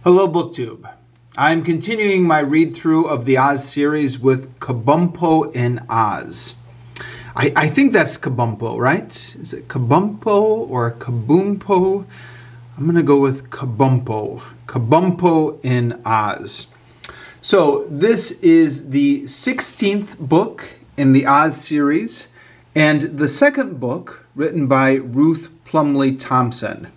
Hello BookTube. I'm continuing my read-through of the Oz series with Kabumpo in Oz. I think that's Kabumpo, right? Is it Kabumpo or Kabumpo? I'm going to go with Kabumpo. Kabumpo in Oz. So this is the 16th book in the Oz series and the second book written by Ruth Plumly Thompson.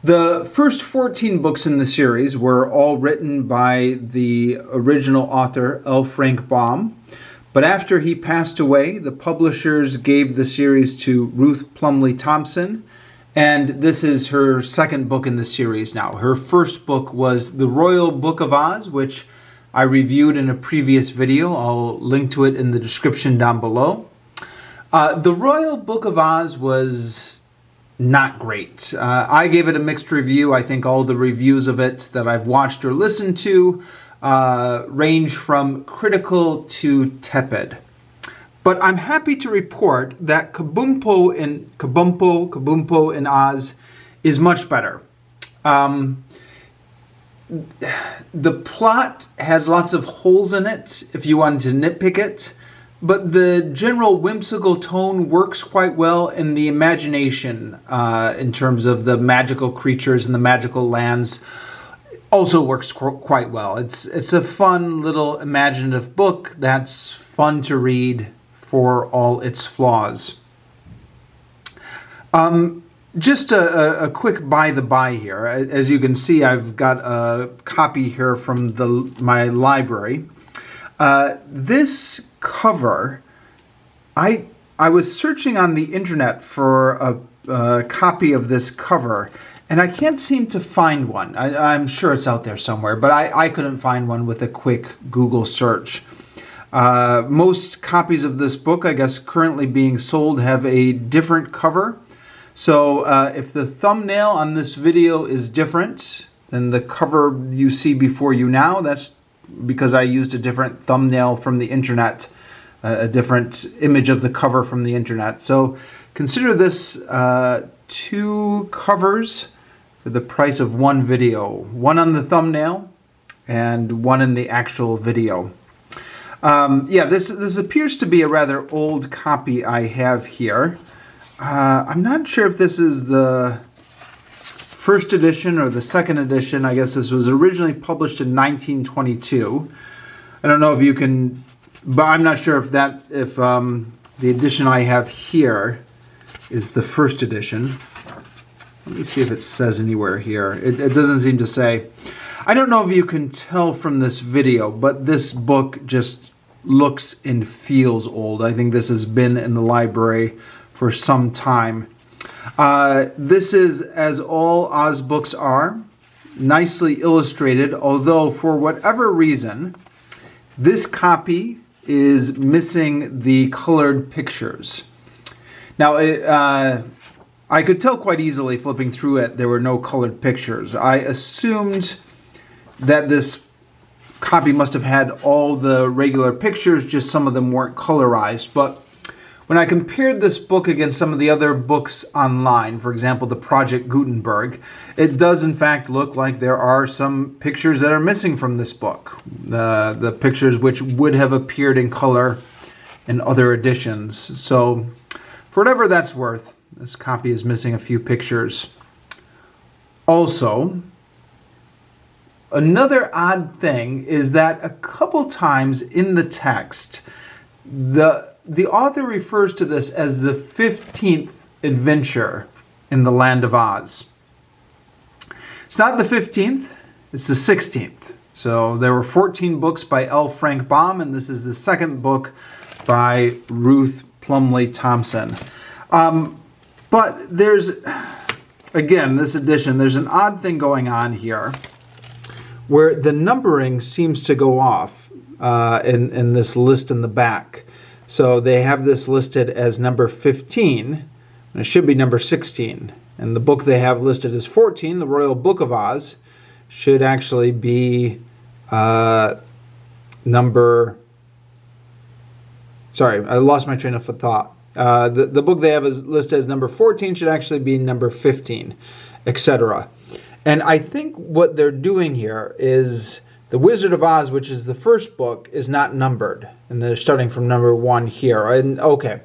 The first 14 books in the series were all written by the original author, L. Frank Baum, but after he passed away, the publishers gave the series to Ruth Plumly Thompson, and this is her second book in the series now. Her first book was The Royal Book of Oz, which I reviewed in a previous video. I'll link to it in the description down below. The Royal Book of Oz was not great. I gave it a mixed review. I think all the reviews of it that I've watched or listened to range from critical to tepid. But I'm happy to report that Kabumpo in Oz is much better. The plot has lots of holes in it if you wanted to nitpick it. But the general whimsical tone works quite well in the imagination in terms of the magical creatures and the magical lands. Also works quite well. It's a fun little imaginative book that's fun to read for all its flaws. Just a quick by-the-by here. As you can see, I've got a copy here from my library. This cover, I was searching on the internet for a copy of this cover, and I can't seem to find one. I'm sure it's out there somewhere, but I couldn't find one with a quick Google search. Most copies of this book, I guess currently being sold, have a different cover. So if the thumbnail on this video is different than the cover you see before you now, that's because I used a different thumbnail from the internet, a different image of the cover from the internet. So consider this two covers for the price of one video. One on the thumbnail and one in the actual video. Yeah, this appears to be a rather old copy I have here. I'm not sure if this is the first edition or the second edition. I guess this was originally published in 1922. I don't know if you can, but I'm not sure if the edition I have here is the first edition. Let me see if it says anywhere here. It doesn't seem to say. I don't know if you can tell from this video, but this book just looks and feels old. I think this has been in the library for some time. This is, as all Oz books are, nicely illustrated, although for whatever reason, this copy is missing the colored pictures. Now, I could tell quite easily flipping through it there were no colored pictures. I assumed that this copy must have had all the regular pictures, just some of them weren't colorized. But when I compared this book against some of the other books online, for example, the Project Gutenberg, it does in fact look like there are some pictures that are missing from this book. The pictures which would have appeared in color in other editions. So for whatever that's worth, this copy is missing a few pictures. Also, another odd thing is that a couple times in the text, the author refers to this as the 15th adventure in the Land of Oz. It's not the 15th, it's the 16th. So there were 14 books by L. Frank Baum, and this is the second book by Ruth Plumly Thompson. But there's, again, this edition, there's an odd thing going on here where the numbering seems to go off in this list in the back. So they have this listed as number 15, and it should be number 16. And the book they have listed as 14, The Royal Book of Oz, should actually be number... Sorry, I lost my train of thought. The book they have listed as number 14 should actually be number 15, etc. And I think what they're doing here is The Wizard of Oz, which is the first book, is not numbered. And they're starting from number 1 here. And okay,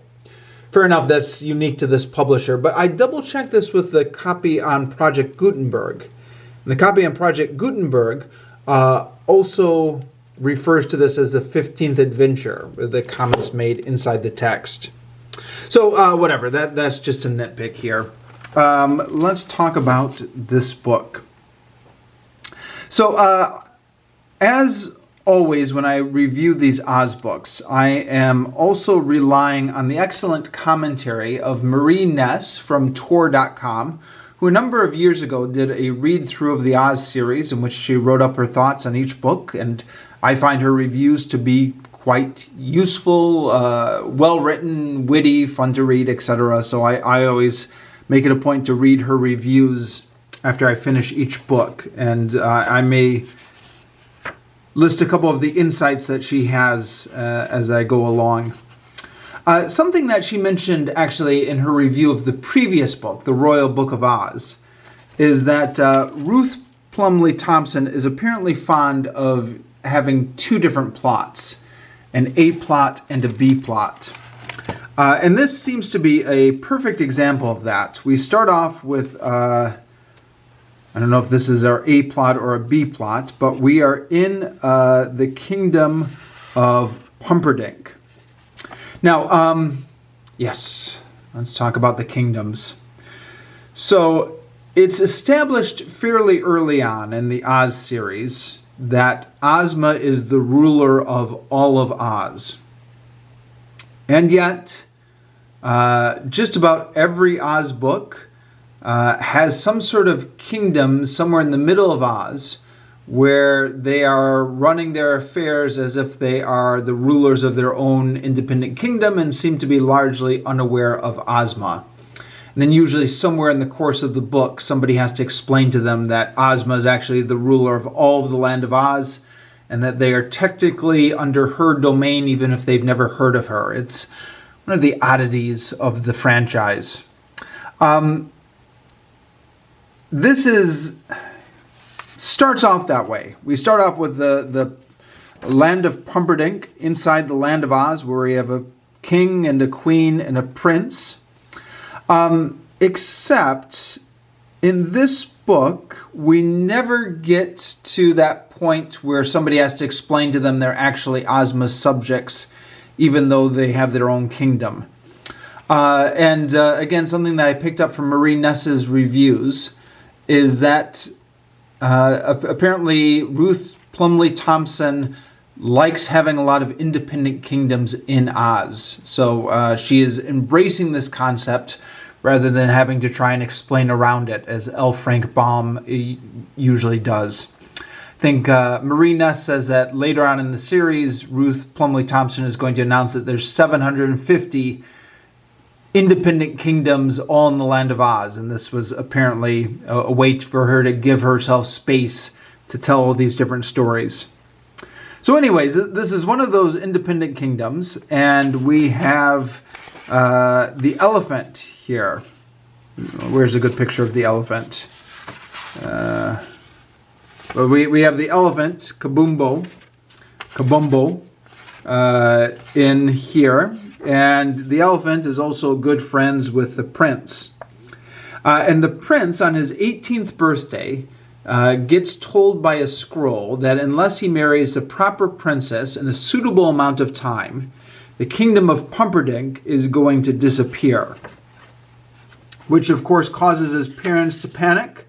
fair enough, that's unique to this publisher. But I double-checked this with the copy on Project Gutenberg. And the copy on Project Gutenberg also refers to this as the 15th adventure, with the comments made inside the text. So whatever, that's just a nitpick here. Let's talk about this book. So as always, when I review these Oz books, I am also relying on the excellent commentary of Marie Ness from Tor.com, who a number of years ago did a read-through of the Oz series in which she wrote up her thoughts on each book, and I find her reviews to be quite useful, well-written, witty, fun to read, etc. So I always make it a point to read her reviews after I finish each book, and I may list a couple of the insights that she has as I go along. Something that she mentioned actually in her review of the previous book, The Royal Book of Oz, is that Ruth Plumly Thompson is apparently fond of having 2 different plots, an A plot and a B plot. And this seems to be a perfect example of that. We start off with, I don't know if this is our A plot or a B plot, but we are in the kingdom of Pumperdink. Now, yes, let's talk about the kingdoms. So it's established fairly early on in the Oz series that Ozma is the ruler of all of Oz. And yet, just about every Oz book has some sort of kingdom somewhere in the middle of Oz where they are running their affairs as if they are the rulers of their own independent kingdom and seem to be largely unaware of Ozma. And then usually somewhere in the course of the book, somebody has to explain to them that Ozma is actually the ruler of all of the land of Oz and that they are technically under her domain even if they've never heard of her. It's one of the oddities of the franchise. This starts off that way. We start off with the land of Pumperdink inside the land of Oz, where we have a king and a queen and a prince. Except in this book, we never get to that point where somebody has to explain to them they're actually Ozma's subjects, even though they have their own kingdom. Again, something that I picked up from Marie Ness's reviews is that apparently Ruth Plumly Thompson likes having a lot of independent kingdoms in Oz. So she is embracing this concept rather than having to try and explain around it, as L. Frank Baum usually does. I think Marie Ness says that later on in the series, Ruth Plumly Thompson is going to announce that there's 750 independent kingdoms all in the land of Oz, and this was apparently a way for her to give herself space to tell all these different stories. So anyways, this is one of those independent kingdoms, and we have the elephant here. Where's a good picture of the elephant? Well, we have the elephant, Kabumpo, in here. And the elephant is also good friends with the prince. And the prince, on his 18th birthday, gets told by a scroll that unless he marries a proper princess in a suitable amount of time, the kingdom of Pumperdink is going to disappear. Which, of course, causes his parents to panic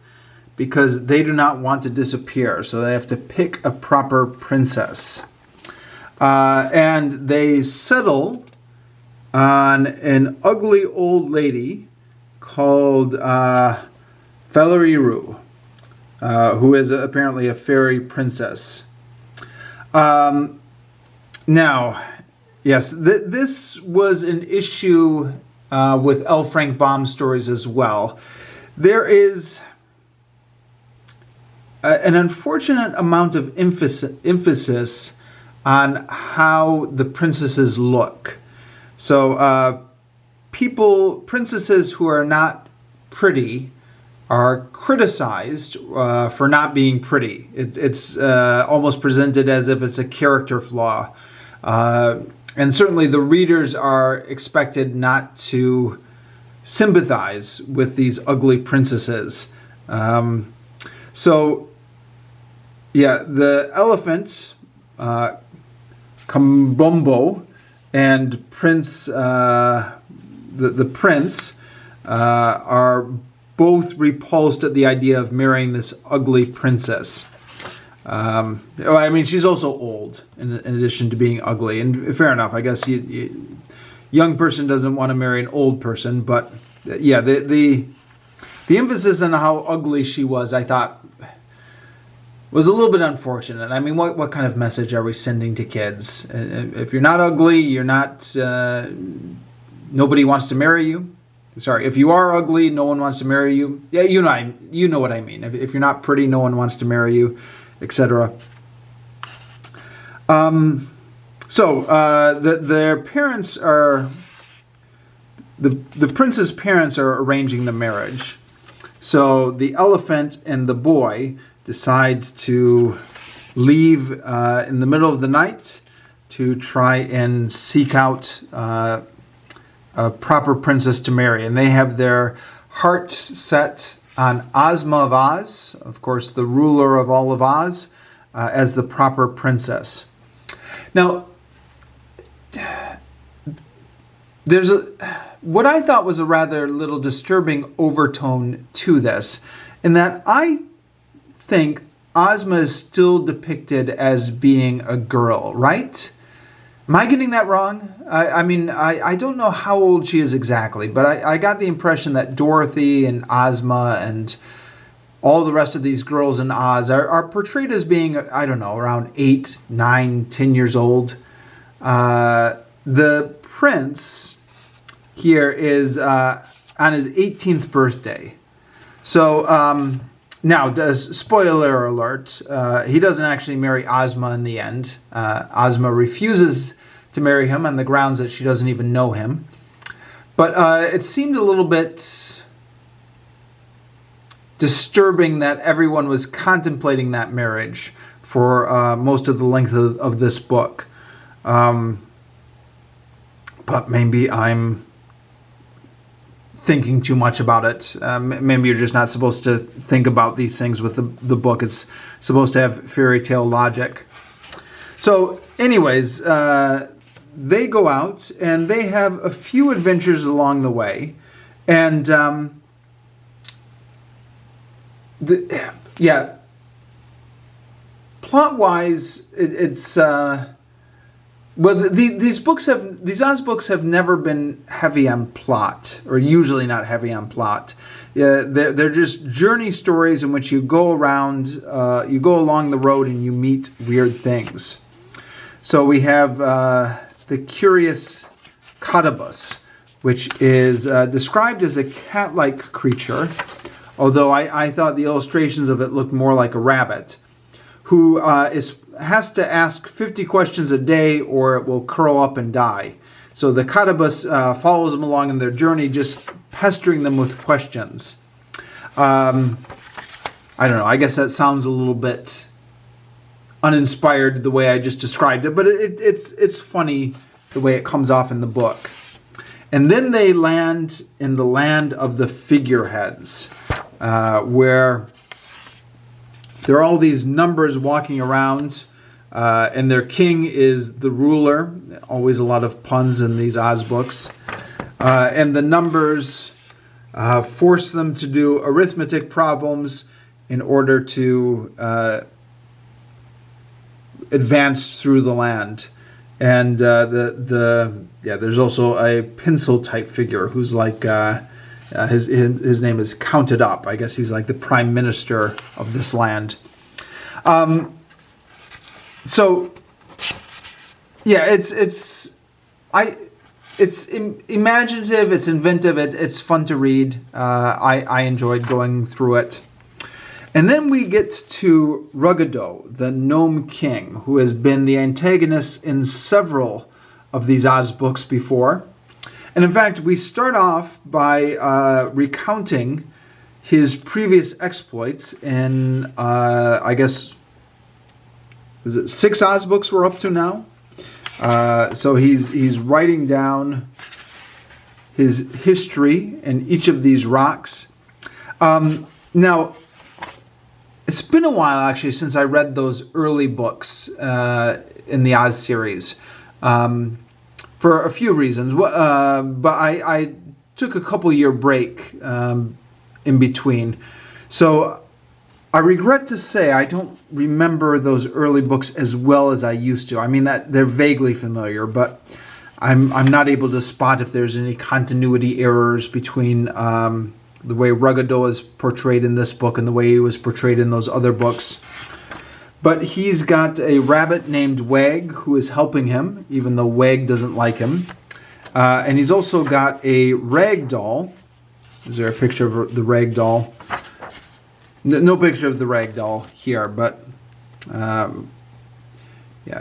because they do not want to disappear. So they have to pick a proper princess. And they settle on an ugly old lady called Faleriru, who is apparently a fairy princess. Now, yes, this was an issue with L. Frank Baum stories as well. There is an unfortunate amount of emphasis on how the princesses look. So princesses who are not pretty are criticized for not being pretty. It's almost presented as if it's a character flaw. And certainly the readers are expected not to sympathize with these ugly princesses. So, yeah, the elephant, Kabumpo, and Prince, the prince, are both repulsed at the idea of marrying this ugly princess. I mean, she's also old, in addition to being ugly. And fair enough, I guess young person doesn't want to marry an old person. But yeah, the emphasis on how ugly she was, I thought, was a little bit unfortunate. I mean, what kind of message are we sending to kids? If you're not ugly, you're not. Nobody wants to marry you. Sorry, if you are ugly, no one wants to marry you. Yeah, you know what I mean. If you're not pretty, no one wants to marry you, etc. Their parents are the prince's parents are arranging the marriage. So the elephant and the boy decide to leave in the middle of the night to try and seek out a proper princess to marry. And they have their hearts set on Ozma of Oz, of course, the ruler of all of Oz, as the proper princess. Now, there's what I thought was a rather little disturbing overtone to this, in that I think Ozma is still depicted as being a girl, right? Am I getting that wrong? I mean, I don't know how old she is exactly, but I got the impression that Dorothy and Ozma and all the rest of these girls in Oz are portrayed as being, I don't know, around 8, 9, 10 years old. The prince here is on his 18th birthday. So, now, spoiler alert, he doesn't actually marry Ozma in the end. Ozma refuses to marry him on the grounds that she doesn't even know him. But it seemed a little bit disturbing that everyone was contemplating that marriage for most of the length of this book. But maybe I'm thinking too much about it. Maybe you're just not supposed to think about these things with the book. It's supposed to have fairy tale logic. So anyways, they go out and they have a few adventures along the way. And plot-wise, it's... these Oz books have never been heavy on plot, or usually not heavy on plot. They're just journey stories in which you go around, you go along the road and you meet weird things. So we have the curious Cottabus, which is described as a cat-like creature, although I thought the illustrations of it looked more like a rabbit, who has to ask 50 questions a day or it will curl up and die. So the Cottabus follows them along in their journey, just pestering them with questions. I don't know, I guess that sounds a little bit uninspired the way I just described it, but it's funny the way it comes off in the book. And then they land in the land of the figureheads, where there are all these numbers walking around, and their king is the ruler. Always a lot of puns in these Oz books. And the numbers force them to do arithmetic problems in order to advance through the land. And there's also a pencil type figure who's like his name is Counted Up. I guess he's like the prime minister of this land. So yeah, it's imaginative, it's inventive, it's fun to read. I enjoyed going through it. And then we get to Ruggedo, the Gnome King, who has been the antagonist in several of these Oz books before. And in fact, we start off by recounting his previous exploits in, I guess, is it 6 Oz books we're up to now? So he's writing down his history in each of these rocks. Now, it's been a while actually since I read those early books in the Oz series, for a few reasons. But I took a couple-year break in between, so I regret to say I don't remember those early books as well as I used to. I mean, that they're vaguely familiar, but I'm not able to spot if there's any continuity errors between the way Ruggado is portrayed in this book and the way he was portrayed in those other books. But he's got a rabbit named Wag who is helping him, even though Wag doesn't like him. And he's also got a rag doll. Is there a picture of the rag doll? No picture of the rag doll here, but yeah,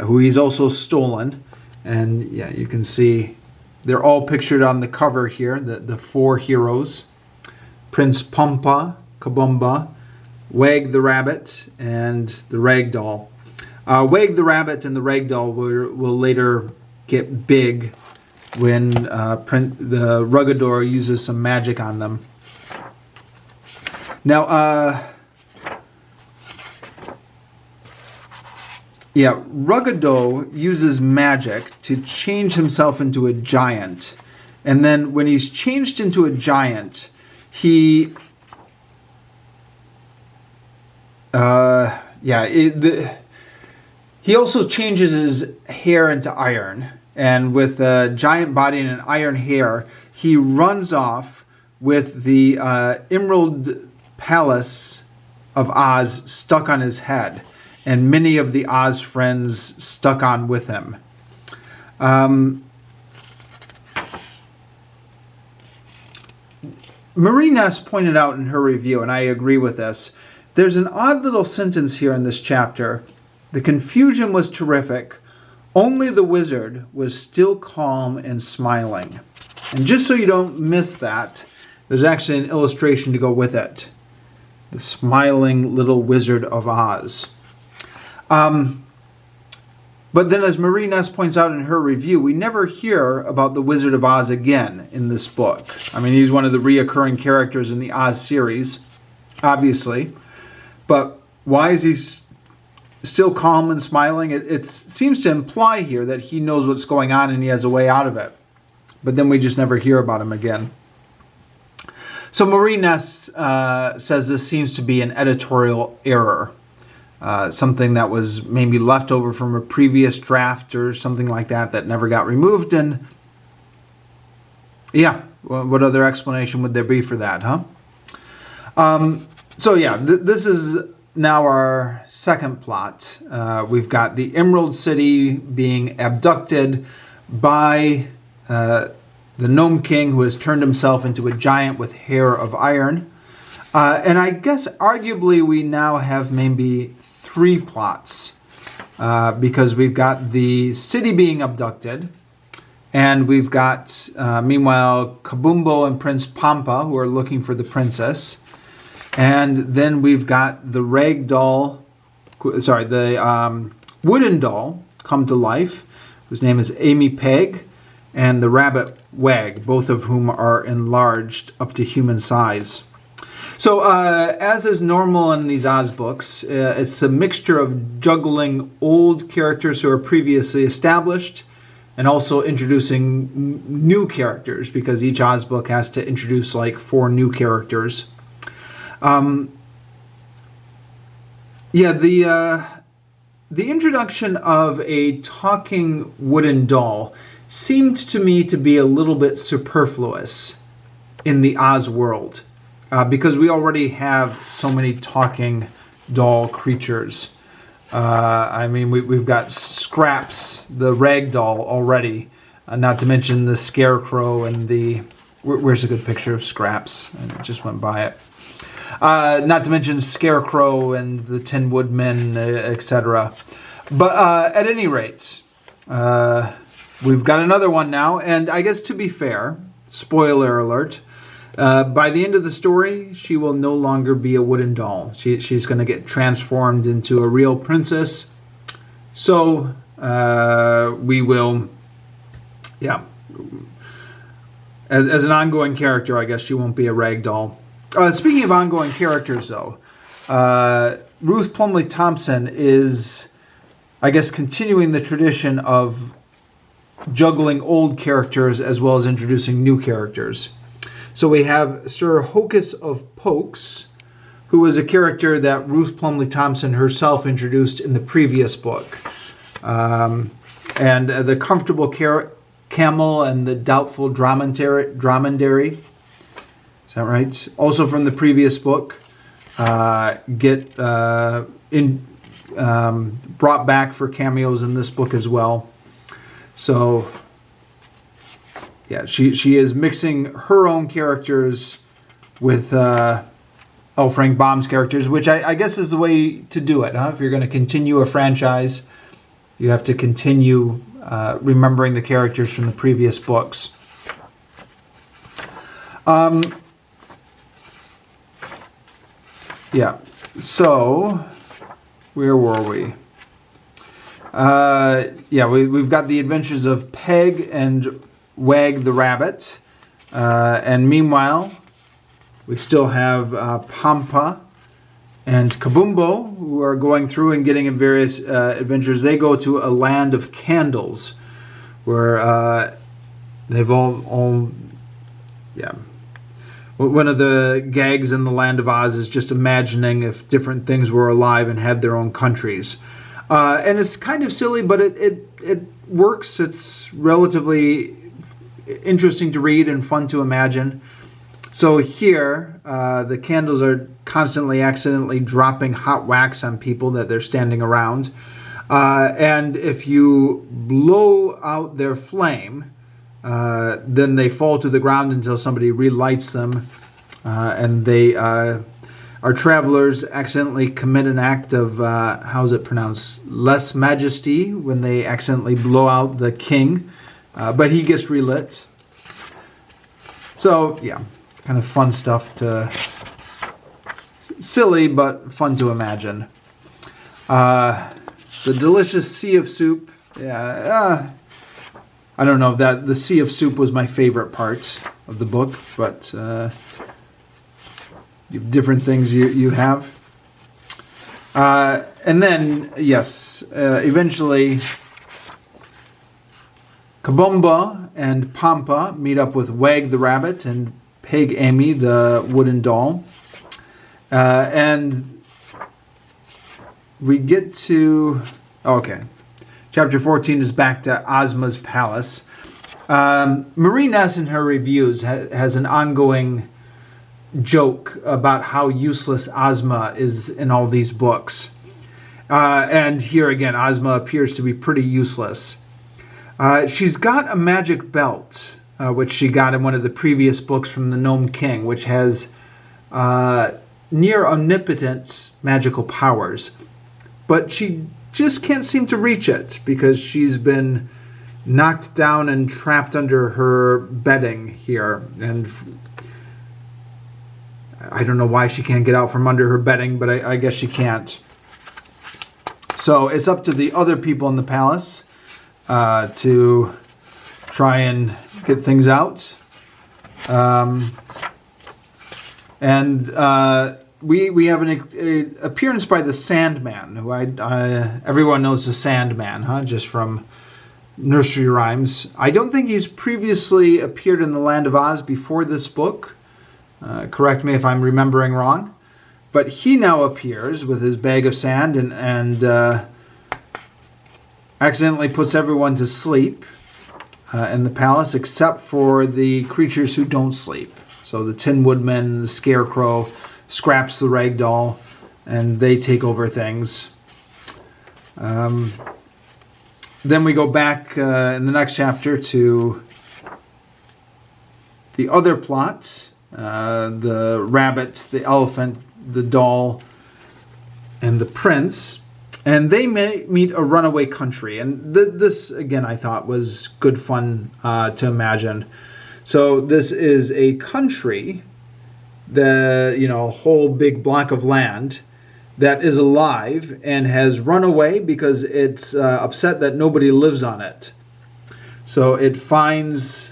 who he's also stolen. And yeah, you can see they're all pictured on the cover here, the 4 heroes. Prince Pumpa, Kabumpo, Wag the Rabbit, and the Rag Doll. Wag the Rabbit and the Rag Doll will later get big when the Ruggador uses some magic on them. Now, yeah, Ruggado uses magic to change himself into a giant. And then when he's changed into a giant, he also changes his hair into iron, and with a giant body and an iron hair, he runs off with the Emerald Palace of Oz stuck on his head, and many of the Oz friends stuck on with him. Marie Ness pointed out in her review, and I agree with this, there's an odd little sentence here in this chapter. The confusion was terrific. Only the wizard was still calm and smiling. And just so you don't miss that, there's actually an illustration to go with it. The smiling little Wizard of Oz. But then, as Marie Ness points out in her review, we never hear about the Wizard of Oz again in this book. I mean, he's one of the reoccurring characters in the Oz series, obviously. But why is he still calm and smiling? It seems to imply here that he knows what's going on and he has a way out of it. But then we just never hear about him again. So Marie Ness says this seems to be an editorial error. Something that was maybe left over from a previous draft or something like that never got removed. And yeah, well, what other explanation would there be for that, huh? So yeah, this is now our second plot. We've got the Emerald City being abducted by the Gnome King, who has turned himself into a giant with hair of iron. And I guess arguably we now have maybe 3 plots, because we've got the city being abducted, and we've got, meanwhile, Kabumpo and Prince Pampa, who are looking for the princess, and then we've got the wooden doll come to life, whose name is Amy Peg, and the rabbit Wag, both of whom are enlarged up to human size. So, as is normal in these Oz books, it's a mixture of juggling old characters who are previously established and also introducing new characters, because each Oz book has to introduce like 4 new characters. The introduction of a talking wooden doll seemed to me to be a little bit superfluous in the Oz world. Because we already have so many talking doll creatures. I mean, we've got Scraps, the rag doll already, not to mention the Scarecrow and the... Where's a good picture of Scraps? I just went by it. Not to mention Scarecrow and the Tin Woodman, etc. But at any rate, we've got another one now, and I guess to be fair, spoiler alert, By the end of the story, she will no longer be a wooden doll. She's going to get transformed into a real princess. So we will, yeah. As an ongoing character, I guess she won't be a rag doll. Speaking of ongoing characters, though, Ruth Plumly Thompson is, I guess, continuing the tradition of juggling old characters as well as introducing new characters. So we have Sir Hocus of Pokes, who was a character that Ruth Plumly Thompson herself introduced in the previous book. And the Comfortable Camel and the Doubtful Dromedary. Is that right? Also from the previous book. Get brought back for cameos in this book as well. So, yeah, she is mixing her own characters with L. Frank Baum's characters, which I guess is the way to do it, huh? If you're going to continue a franchise, you have to continue remembering the characters from the previous books. Yeah, so where were we? We've got the adventures of Peg and Wag the Rabbit. And meanwhile, we still have Pampa and Kabumpo, who are going through and getting in various adventures. They go to a land of candles, where they've all. One of the gags in the Land of Oz is just imagining if different things were alive and had their own countries. And it's kind of silly, but it works. It's relatively interesting to read and fun to imagine. So here, the candles are constantly accidentally dropping hot wax on people that they're standing around. And if you blow out their flame, then they fall to the ground until somebody relights them. And they, our travelers accidentally commit an act of, how's it pronounced? Lèse majesté, when they accidentally blow out the king. But he gets relit. So, yeah, kind of fun stuff to... Silly, but fun to imagine. The delicious sea of soup. Yeah, I don't know if the sea of soup was my favorite part of the book, but different things you have. And then, yes, eventually Kabumpo and Pampa meet up with Wag the Rabbit and Peg Amy the wooden doll. And we get to... Okay. Chapter 14 is back to Ozma's palace. Marie Ness in her reviews has an ongoing joke about how useless Ozma is in all these books. And here again, Ozma appears to be pretty useless. She's got a magic belt, which she got in one of the previous books from the Gnome King, which has near omnipotent magical powers. But she just can't seem to reach it because she's been knocked down and trapped under her bedding here. And I don't know why she can't get out from under her bedding, but I guess she can't. So it's up to the other people in the palace to try and get things out. We have an appearance by the Sandman, who everyone knows the Sandman, huh? Just from nursery rhymes. I don't think he's previously appeared in the Land of Oz before this book. Correct me if I'm remembering wrong. But he now appears with his bag of sand and accidentally puts everyone to sleep in the palace, except for the creatures who don't sleep. So the Tin Woodman, the Scarecrow, Scraps the Rag Doll, and they take over things. Then we go back in the next chapter to the other plot. The rabbit, the elephant, the doll, and the prince. And they meet a runaway country. And this, again, I thought was good fun to imagine. So this is a country the whole big block of land that is alive and has run away because it's upset that nobody lives on it. So it finds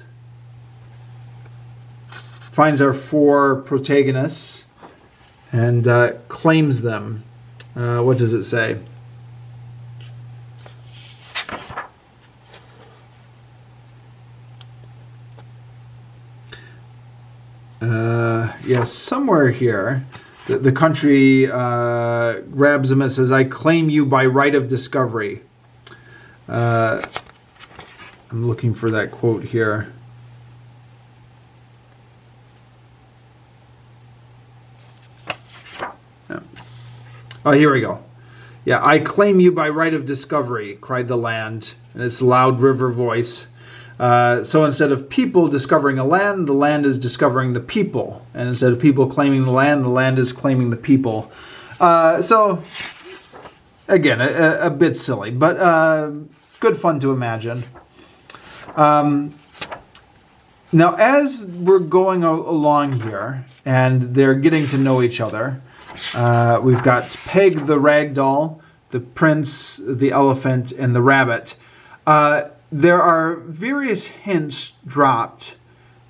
our 4 protagonists and claims them. What does it say? Yes, somewhere here, the country grabs them and says, "I claim you by right of discovery." I'm looking for that quote here. Oh, here we go. Yeah, "I claim you by right of discovery," cried the land in its loud river voice. So instead of people discovering a land, the land is discovering the people. And instead of people claiming the land is claiming the people. So, again, a bit silly, but good fun to imagine. Now, as we're going along here, and they're getting to know each other, we've got Peg the ragdoll, the prince, the elephant, and the rabbit. There are various hints dropped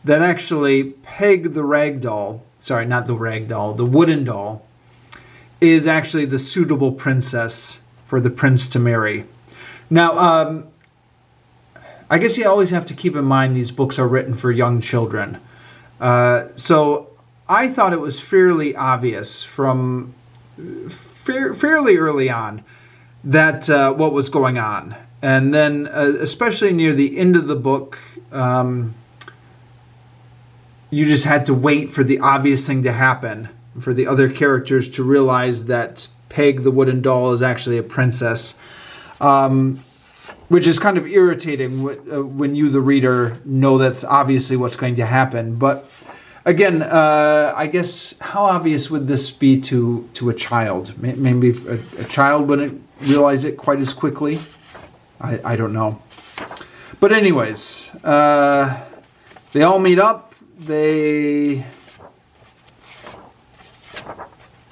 that actually Peg the ragdoll, sorry, not the ragdoll, the wooden doll, is actually the suitable princess for the prince to marry. Now, I guess you always have to keep in mind these books are written for young children. So I thought it was fairly obvious from fairly early on that what was going on. And then, especially near the end of the book, you just had to wait for the obvious thing to happen, for the other characters to realize that Peg the wooden doll is actually a princess, which is kind of irritating when you, the reader, know that's obviously what's going to happen. But again, I guess how obvious would this be to a child? Maybe a child wouldn't realize it quite as quickly. I don't know. But anyways, they all meet up. They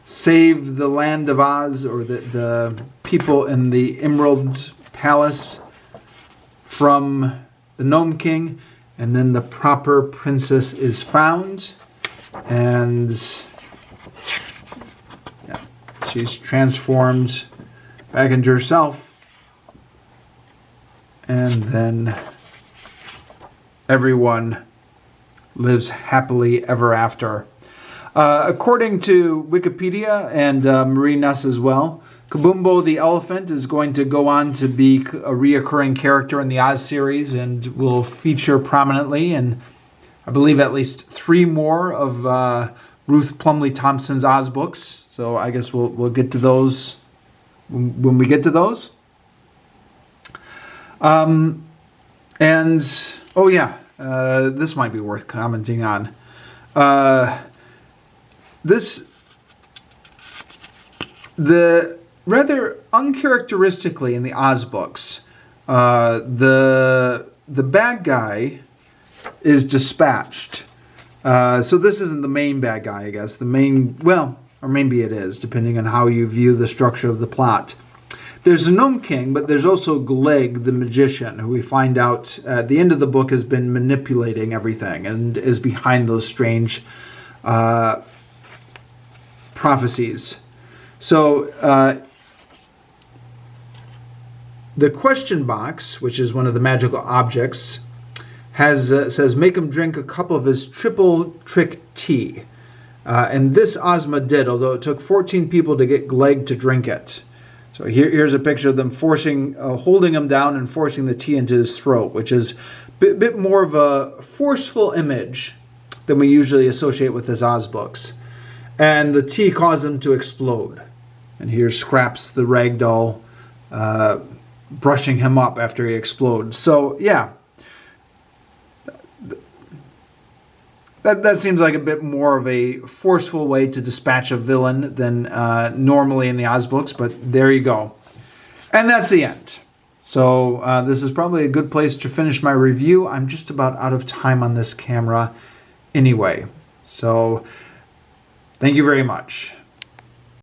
save the land of Oz, or the people in the Emerald Palace, from the Gnome King. And then the proper princess is found. And yeah, she's transformed back into herself. And then everyone lives happily ever after. According to Wikipedia and Marie Nuss as well, Kabumpo the elephant is going to go on to be a reoccurring character in the Oz series and will feature prominently in, I believe, at least 3 more of Ruth Plumly Thompson's Oz books. So I guess we'll get to those when we get to those. This might be worth commenting on. Rather uncharacteristically in the Oz books, the bad guy is dispatched. So this isn't the main bad guy, I guess. Or maybe it is, depending on how you view the structure of the plot. There's a Gnome King, but there's also Gleg, the magician, who we find out at the end of the book has been manipulating everything and is behind those strange prophecies. So the question box, which is one of the magical objects, says, make him drink a cup of his triple trick tea. And this Ozma did, although it took 14 people to get Gleg to drink it. So here's a picture of them holding him down and forcing the tea into his throat, which is a bit more of a forceful image than we usually associate with his Oz books. And the tea caused him to explode. And here's Scraps the ragdoll brushing him up after he explodes. So, yeah. That seems like a bit more of a forceful way to dispatch a villain than normally in the Oz books, but there you go. And that's the end. So this is probably a good place to finish my review. I'm just about out of time on this camera anyway. So Thank you very much.